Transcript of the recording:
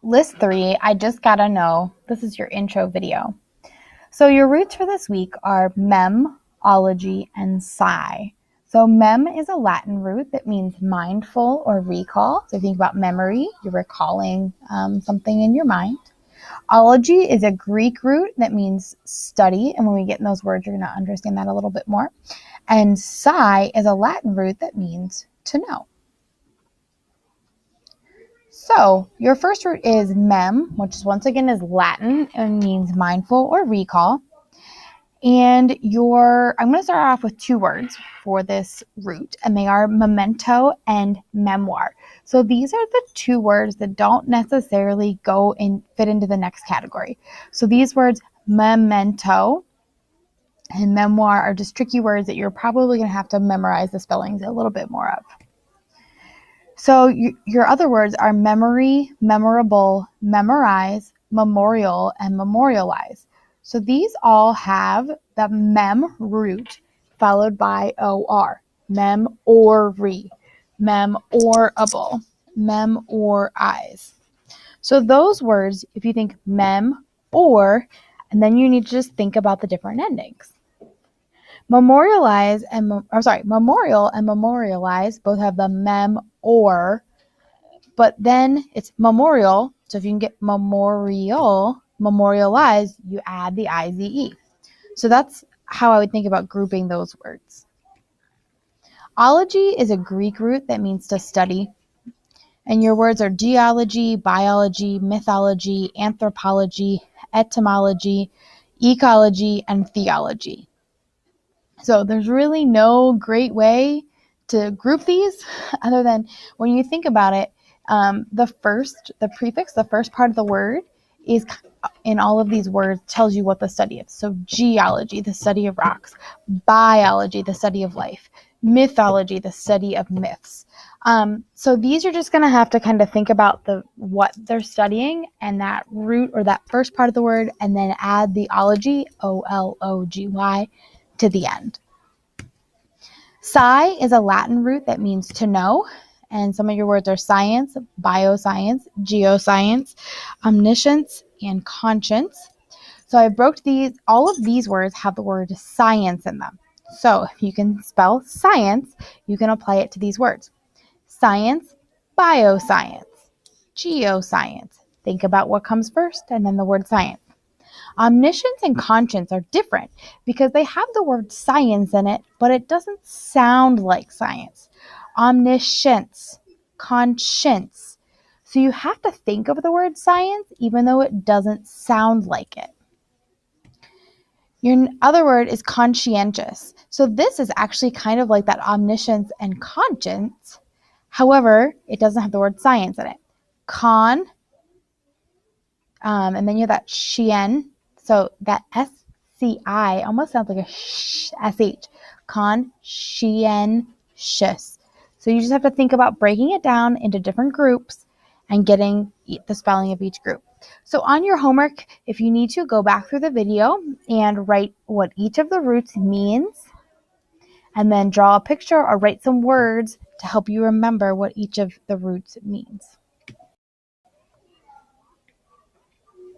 List 3, I just gotta know. This is your intro video. So your roots for this week are mem, ology, and psi. So mem is a Latin root that means mindful or recall. So if you think about memory, you're recalling something in your mind. Ology is a Greek root that means study. And when we get in those words, you're going to understand that a little bit more. And psi is a Latin root that means to know. So your first root is mem, which is once again is Latin and means mindful or recall. And I'm going to start off with 2 words for this root, and they are memento and memoir. So these are the 2 words that don't necessarily fit into the next category. So these words, memento and memoir, are just tricky words that you're probably going to have to memorize the spellings a little bit more of. So your other words are memory, memorable, memorize, memorial, and memorialize. So these all have the mem root followed by or. Mem-or-re, mem-or-able, mem-or-eyes. So those words, if you think mem or, and then you need to just think about the different endings. Memorial and memorialize both have the mem or, but then it's memorial. So if you can get memorial, memorialize, you add the IZE. So that's how I would think about grouping those words. Ology is a Greek root that means to study. And your words are geology, biology, mythology, anthropology, etymology, ecology, and theology. So there's really no great way to group these other than when you think about it, the prefix, the first part of the word is in all of these words tells you what the study is. So geology, the study of rocks, biology, the study of life, mythology, the study of myths. So these are just going to have to kind of think about what they're studying and that root or that first part of the word, and then add the ology, O-L-O-G-Y, to the end. Psi is a Latin root that means to know, and some of your words are science, bioscience, geoscience, omniscience, and conscience. So I broke all of these words have the word science in them. So if you can spell science, you can apply it to these words. Science, bioscience, geoscience. Think about what comes first and then the word science. Omniscience and conscience are different because they have the word science in it, but it doesn't sound like science. Omniscience, conscience. So you have to think of the word science even though it doesn't sound like it. Your other word is conscientious. So this is actually kind of like that omniscience and conscience. However, it doesn't have the word science in it. And then you have that chien. So that S-C-I almost sounds like a S-H. Conscientious. So you just have to think about breaking it down into different groups and getting the spelling of each group. So on your homework, if you need to, go back through the video and write what each of the roots means, and then draw a picture or write some words to help you remember what each of the roots means.